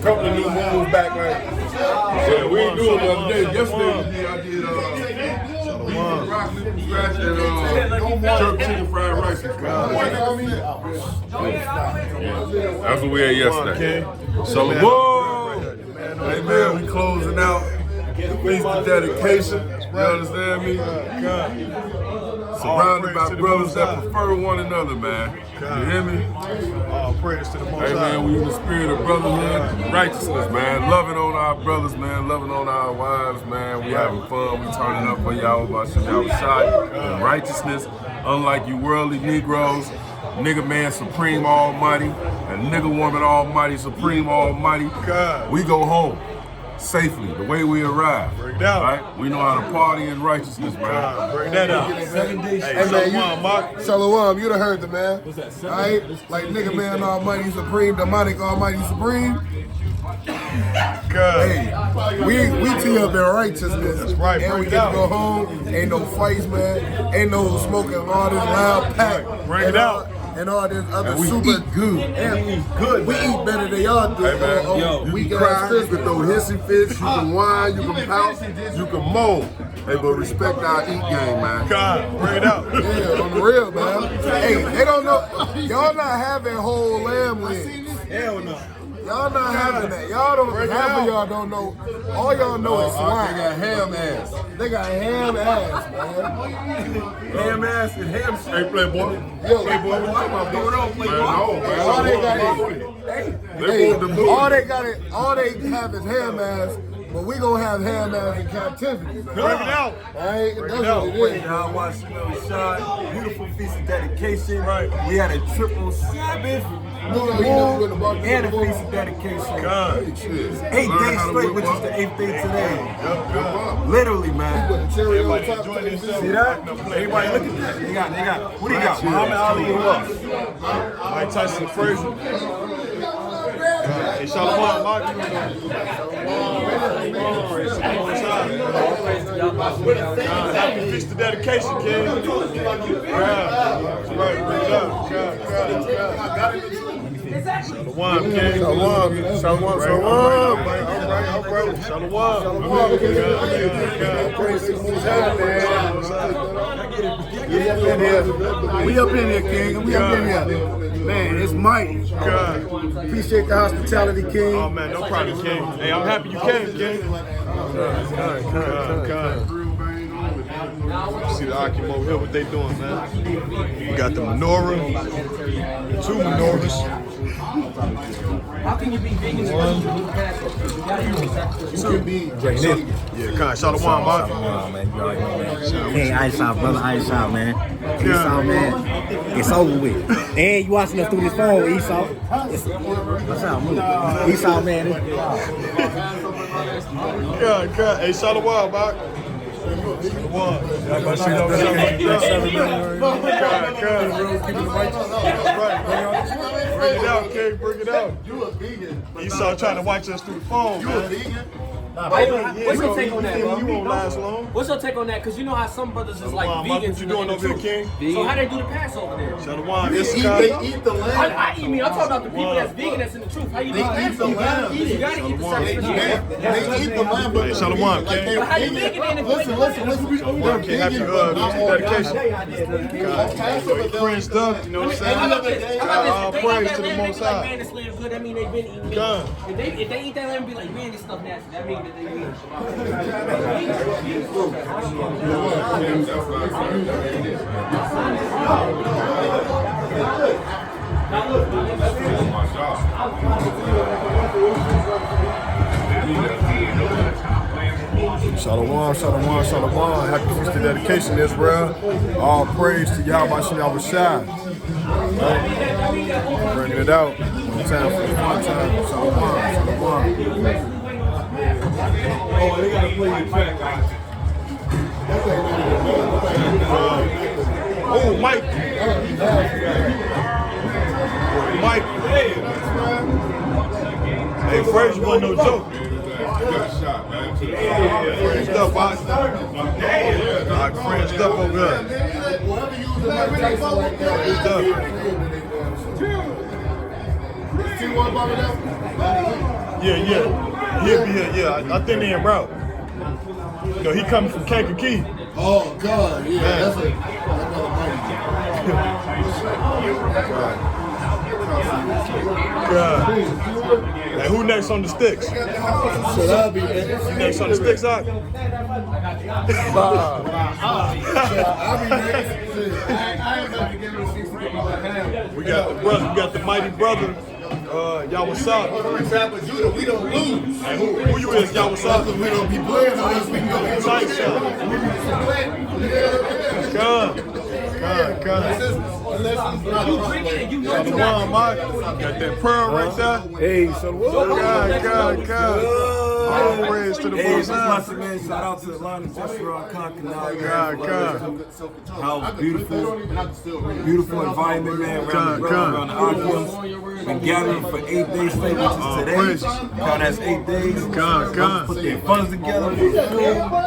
couple of new moves back, man. Yeah, we ain't doing it the other day. Yesterday I did beef rock nipple scratch and jerk chicken fried rice. That's what we had yesterday. So, whoa! Hey man, we closing out. Feast of dedication. You understand me? Surrounded by brothers that prefer one another, man. You hear me? All praise to the Most High. Hey man, we in the spirit of brotherhood, righteousness, man. Loving on our brothers, man. Loving on our wives, man. We having fun. We turning up for y'all about H.O.I. Righteousness, unlike you worldly Negroes. Nigga man, supreme almighty, and nigga woman almighty, supreme almighty. We go home safely, the way we arrive. Break down. Right? We know how to party in righteousness, man. Break that out. 7 days. Hey man, Shalom, you done heard the man. What's that? Right? Like nigga man almighty supreme, demonic almighty supreme. Hey, we tee up in righteousness. That's right, and we bring it get to out. go home. Ain't no fights, man. Ain't no smoking all this loud pack. Bring it out. And all this other And we super eat good. And we eat good. We eat better than y'all do. Hey man, you can cry, you can throw hissy fits, you can whine, you can pout, you can moan. Hey, but respect our eat game, man. God, bring it out. Yeah, on the real, man. Hey, they don't know. Y'all not having whole lamb legs. Hell no. Y'all not having that. Y'all don't. Half of y'all don't know. All y'all know is swine. They got ham ass. They got ham ass, man. Ham ass and ham shit. Hey, playboy. Yo, Hey, boy, what you about going on, playboy? all they got is all they have is ham ass. But we gonna have ham ass in captivity. Bring it out. Right? That's what it is. Y'all watching H.O.I. Beautiful feast of dedication. Right. We had a triple Sabbath. And a feast of dedication. God. 8 days straight, which is the 8th day today. Literally, man. Everybody enjoying themselves. See that? Everybody look at that. They got. What do you got? Muhammad Ali and what? Mike Tyson Frazier. Hey, Shalom, Mark. Happy feast of dedication, kid. That's right. Bring it up. Shalom, kid. Shalom. All right. We up in here, King. We up in here. Man, it's mighty. Appreciate the hospitality, King. Oh, man, no problem, King. Hey, I'm happy you came, King. See the Akim over here, what they doing, man. We got the menorah, 2 menorahs. How can you be vegan? Yeah, kind of Shalom, Mark. Hey, H.O.I, brother, H.O.I, man. Esau, man. It's over with. And you watching us through this phone, Esau. What's up, move? Esau, man. God. Hey, Shalom, Mark. Bring it out, King. Bring it out. Esau trying to watch us through the phone, man. What's your take on that, bro? You won't last long. What's your take on that? Because you know how some brothers is like Mark, vegans. what you doing over here, King? So how they do the Passover there? Shalom. They eat the lamb. I eat meat. I'm talking about the people that's vegan that's in the truth. How you do They eat the lamb. You gotta eat the sacrifice. They eat the lamb, but Hey, Shalom, King. But how you vegan then if Listen. Okay, happy dedication. Friend stuff, you know what I'm saying? All praise to the Most High. Man, this lamb good. That mean they been eating meat. God. If they eat that lamb, and be like, man, this stuff nasty. That mean that they vegan. Shalom. Happy feast of dedication, Israel. All praise to Yahweh H.O.I. Bringing it out. One time for the one time. Shalom. Oh, they gotta play the track, guys. Oh, Mike. Hey, Frazier wasn't no joke. Got shot, man. Friend stuff, box. Friend stuff over there. Yeah. He'll be here. Yeah, I think they en route. You know, he coming from Kankakee. Oh, God, yeah. Man. That's another God. And who next on the sticks? So that'll be next. You next on the sticks, Ock? I'll be next. I ain't about to give him 60 $60. We got the brother. We got the mighty brother. Y'all what's up? Judah, we don't lose. And who you is? Y'all what's up? We don't be playing unless we go get Tight shot. God. Shalom, Mike. Got that pearl right there. Hey, so what? God. All praise to the Hey, Most this High. is man. Shout out to Atlanta, Jeshurrn, Concord. God. How beautiful environment, man. Around the Oculus. Been gathering for 8 days straight, which is today. praise. God, that's 8 days. God. Put their funds together.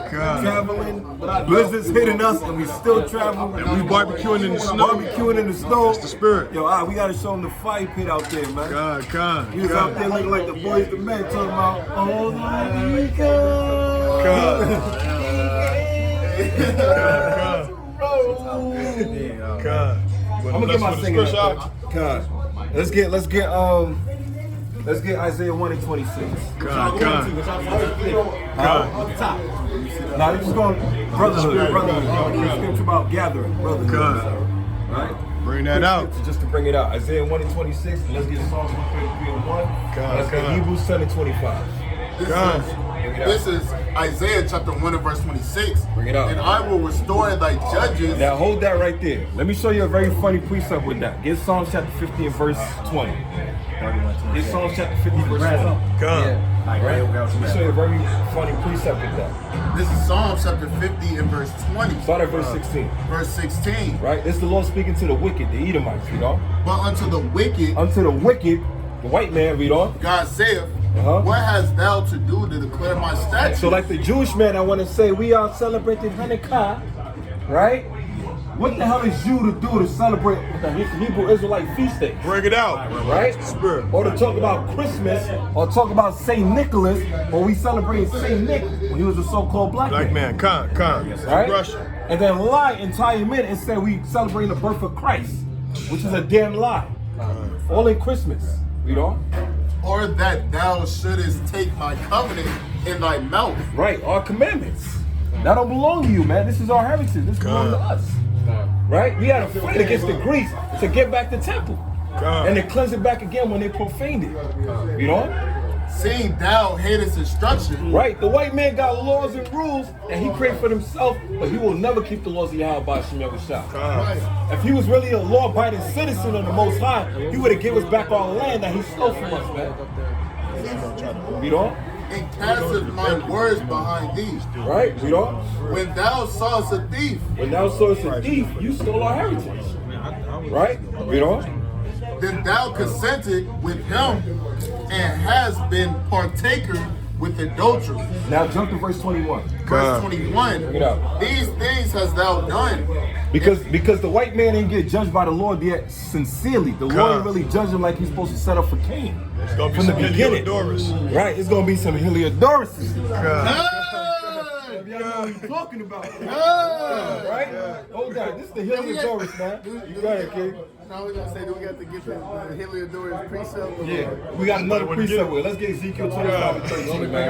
Traveling. Blizzard's hitting us, and we still travel. And we barbecuing in the snow. Barbecuing in the snow. That's the spirit. Yo, we gotta show them the fire pit out there, man. God. He was out there looking like the boys, the men, talking about, oh my God. I'm gonna get my singing. God. Let's get Isaiah 1:26. God. Now this is going brotherhood. Scripture about gathering, brotherhood. God. Right? Bring that out. Just to bring it out. Isaiah 1:26, and let's get Psalms 133 and 1. Let's get Hebrews 7:25. This is Isaiah chapter 1 and verse 26. Bring it out. And I will restore thy judges. Now hold that right there. Let me show you a very funny precept with that. Get Psalms chapter 50 and verse 20. Get Psalms chapter 50 verse 20. God. Right? Let me show you a very funny precept with that. This is Psalm chapter 50 and verse 20. Start at verse 16. Verse 16. Right? This is the Lord speaking to the wicked, the Edomites, you know? But unto the wicked, Unto the wicked, the white man, read on. God saith, Uh-huh. what hast thou to do to declare my statutes? So like the Jewish man, I want to say we are celebrating Hanukkah, right? What the hell is you to do to celebrate the Hebrew Israelite feast days? Bring it out. Right? Spirit. Or to talk about Christmas, or talk about St. Nicholas, or we celebrate St. Nick when he was a so-called black Black man. man. Con. Right? Russia. And then lie and tie him in and say we celebrating the birth of Christ, which is a damn lie. All in Christmas, you know? Or that thou shouldest take my covenant in thy mouth. Right, our commandments. That don't belong to you, man. This is our heritage. This belongs to us. Right? We had to fight against the Greeks to get back the temple. And to cleanse it back again when they profaned it. You know? Seeing thou hatest instruction. Right? The white man got laws and rules that he created for himself, but he will never keep the laws of Yahweh by Shem Yahushua. If he was really a law-abiding citizen of the Most High, he would have given us back our land that he stole from us, man. You know? And casteth my words behind thee. Right? You know? When thou sawest a thief, When thou sawest a thief, you stole our heritage. Right? You know? then thou consented with him and hast been partaker with adultery. Now jump to verse 21. Verse 21. Bring it out. These things hast thou done. Because the white man didn't get judged by the Lord yet sincerely. The Lord didn't really judge him like he's supposed to set up for Cain. It's gonna be From some the beginning. Heliodorus. Right? It's gonna be some Heliodorus. Hey! Y'all know what I'm talking about. Right? Hold that. This is the Heliodorus, man. You got it, kid. Now we're gonna say, do we got to get the Heliodorus precept? Yeah, we got another precept with it. Let's get Ezekiel 25 and 13, man.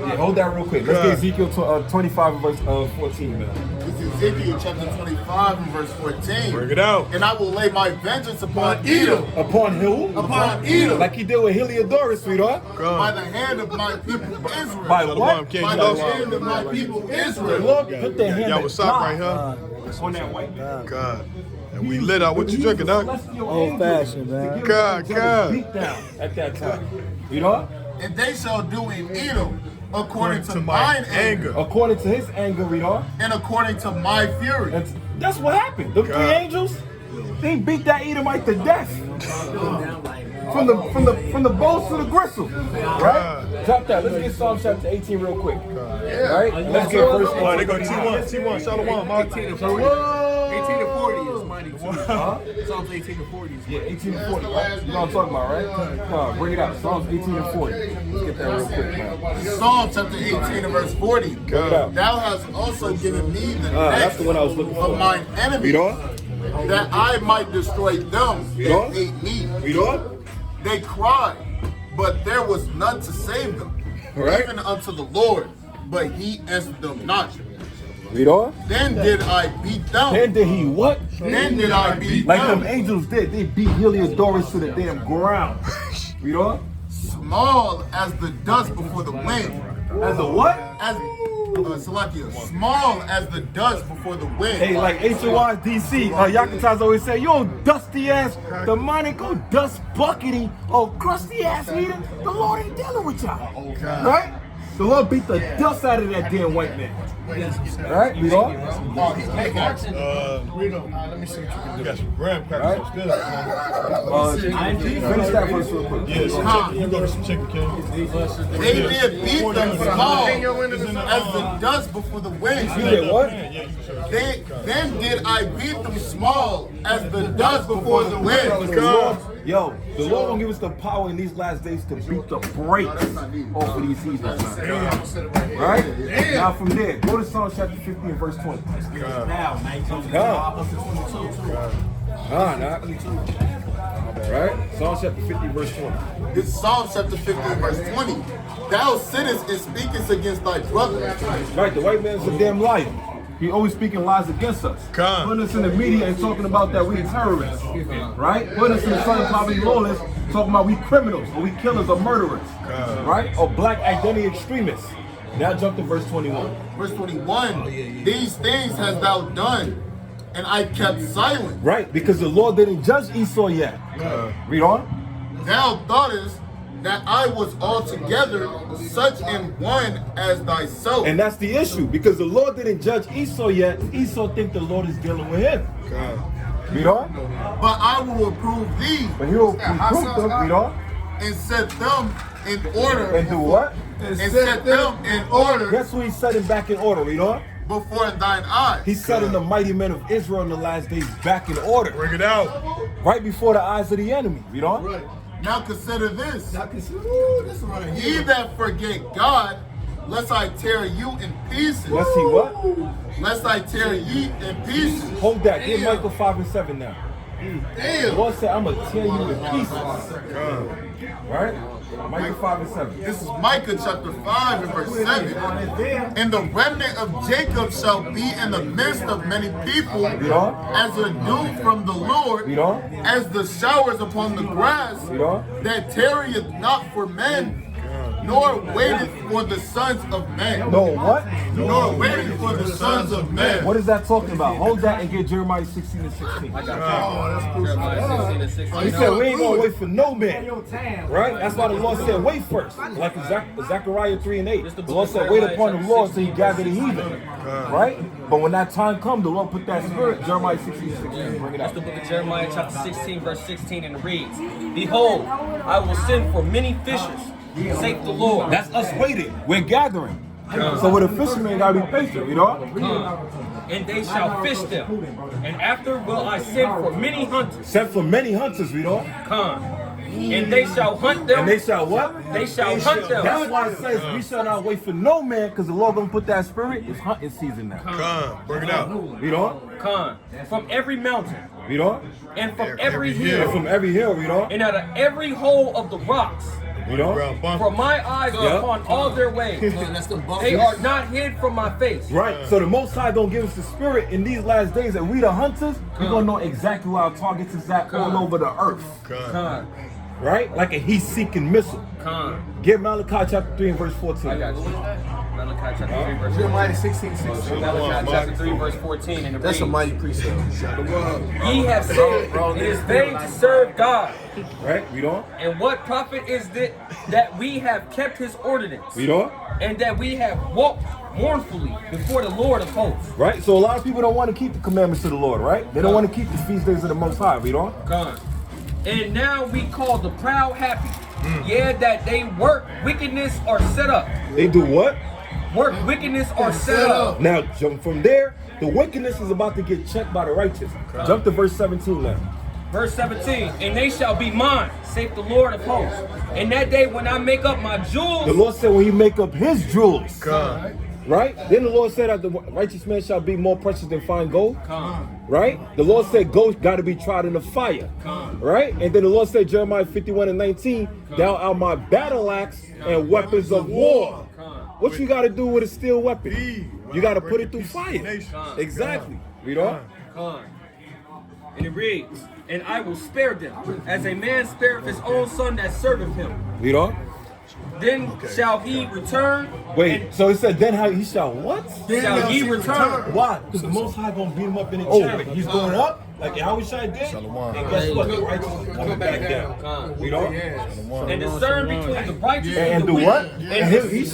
Yeah, hold that real quick. Let's get Ezekiel 25 and verse 14, man. This is Ezekiel chapter 25 and verse 14. Bring it out. And I will lay my vengeance upon Edom. Upon who? Upon Edom. Like he did with Heliodorus, sweetheart. By the hand of my people Israel. By what? King By Yahweh. the hand of my people The Israel. Lord put their hand Y'all what's up right here? on that white man. God. And we lit out. What you drinking, Doc? Old fashioned, man. God. Beat down at that time. You know? And they shall do in Edom according to mine anger. According to his anger, you know? And according to my fury. And that's what happened. The three angels, they beat that Edomite to death. From the bones to the gristle. Right? Drop that. Let's get Psalm chapter 18 real quick. Right? Let's get verse 1. They go T1. Shalom, Mark. 18 to 1840 is mighty too. Psalms 18 to 40 is Yeah, 18 and 40, right? You know what I'm talking about, right? Bring it out. Psalms 18 and 40. Let's get that real quick, man. Psalm chapter 18 and verse 40. Thou hast also given me the That's the necks one I was looking for. of mine enemies, Read on. that I might destroy them Read on. that hate me. Read on. They cried, but there was none to save them, Right. even unto the Lord, but he answered them not. Read on. Then did I beat them. Then did he what? Then did I beat Like them. them angels did. They beat Heliodorus to the damn ground. Read on. Small as the dust before the wind. As a what? As Salakia, small as the dust before the wind. Hey, like H.O.I, DC, Yakutas always say, yo, dusty ass, demonic, oh, dust buckety, oh, crusty ass leader, the Lord ain't dealing with y'all. Right? The Lord beat the dust out of that damn white man. Right? Read on. Let me see what you can do. You got some graham crackers. That's good. Finish that verse real quick. Yeah, some chicken. You go to some chicken, King. They did beat them small as the dust before the wind. You did what? Then did I beat them small as the dust before the wind. Yo, the Lord gonna give us the power in these last days to beat the brakes off of these heathens. Right? Now from there, go to Psalm chapter 15, verse 20. Right? Psalm chapter 50, verse 20. It's Psalm chapter 15, verse 20. Thou sittest and speakest against thy brother. Right, the white man's a damn liar. He always speaking lies against us. Putting us in the media and talking about that we terrorists. Right? Putting us in the Southern Poverty Lawless, talking about we criminals, or we killers, or murderers. Right? Or black identity extremists. Now jump to verse 21. Verse 21. These things hast thou done, and I kept silent. Right, because the Lord didn't judge Esau yet. Read on. Thou thoughtest that I was altogether such an one as thyself. And that's the issue, because the Lord didn't judge Esau yet. Esau think the Lord is dealing with him. Read on. But I will reprove thee. But he will reprove them. Read on. And set them in order. And do what? And set them in order Guess who he's setting back in order? Read on. before thine eyes. He's setting the mighty men of Israel in the last days back in order. Bring it out. Right before the eyes of the enemy. Read on. Right. Now consider this. Now consider, ooh, this is right Ye here. that forget God, lest I tear you in pieces. Let's see what? Lest I tear ye in pieces. Hold that. Get Michael 5 and 7 now. The Damn. Lord said, I'm going to tear you in pieces. Right? Michael 5 and 7. This is Micah chapter 5 and verse 7. And the remnant of Jacob shall be in the midst of many people, Read on. as a dew from the Lord, Read on. as the showers upon the grass, Read on. that tarrieth not for men, nor waiteth for the sons of men. No, what? Nor waiteth for the sons of men. What is that talking about? Hold that and get Jeremiah 16 and 16. He said, we ain't going to wait for no man. Right? That's why the Lord said, wait first. Like in Zechariah 3 and 8. The Lord said, wait upon the Lord till he gather the heathen. Right? But when that time comes, the Lord put that spirit. Jeremiah 16 and 16. Bring it That's out. the book of Jeremiah chapter 16 verse 16, and it reads, Behold, I will send for many fishers, saith the Lord. That's us waiting. We're gathering. So with a fisherman, you got to be patient. You know? And they shall fish them. And after will I send for many hunters. Sent for many hunters, you know? Come. And they shall hunt them. And they shall what? They shall hunt them. That's why it says we shall not wait for no man, because the Lord gonna put that spirit. It's hunting season now. Come, bring it out. You know? Come. From every mountain. You know? And from every And hill. from every hill, you know? And out of every hole of the rocks. You know? Ground bump. For my eyes are Yeah. upon all their ways. That's the They are not hid from my face. Right. So the Most High gonna give us the spirit in these last days, and we the hunters, we gonna know exactly where our targets is at all over the earth. Come. Right? Like a heat-seeking missile. Come. Get Malachi chapter 3 and verse 14. I got you. Malachi chapter 3 verse 14. Jeremiah 16, 16. Malachi chapter 3 verse 14, and it That's a reads, mighty precept. Ye have said, it is vain to serve God. Right? Read on. And what profit is it that we have kept his ordinance, Read on. and that we have walked mournfully before the Lord of hosts? Right? So a lot of people don't want to keep the commandments of the Lord, right? They don't want to keep the feast days of the Most High. Read on. Come. And now we call the proud happy. Yeah, that they work wickedness or set up. They do what? Work wickedness or set up. Now jump from there The wickedness is about to get checked by the righteous. Jump to verse 17 now. Verse 17, and they shall be mine, saith the Lord of hosts. And that day when I make up my jewels, The Lord said when he make up his jewels. God. Right? Then the Lord said that the righteous man shall be more precious than fine gold. Right? The Lord said gold got to be tried in the fire. Right? And then the Lord said, Jeremiah 51:19, thou art my battle axe and weapons of war. What you got to do with a steel weapon? You got to put it through fire. Exactly. Read on. and it reads, and I will spare them, as a man spareth his own son that serveth him. Read on. Then shall he return. Wait, so it said then how he shall what? Shall he return? Why? Because the Most High gonna beat him up in the chariot. He's going up like H.O.I did. And guess what? The righteous is coming back down. Read on. And discern between the righteous And and the do wicked. what? And He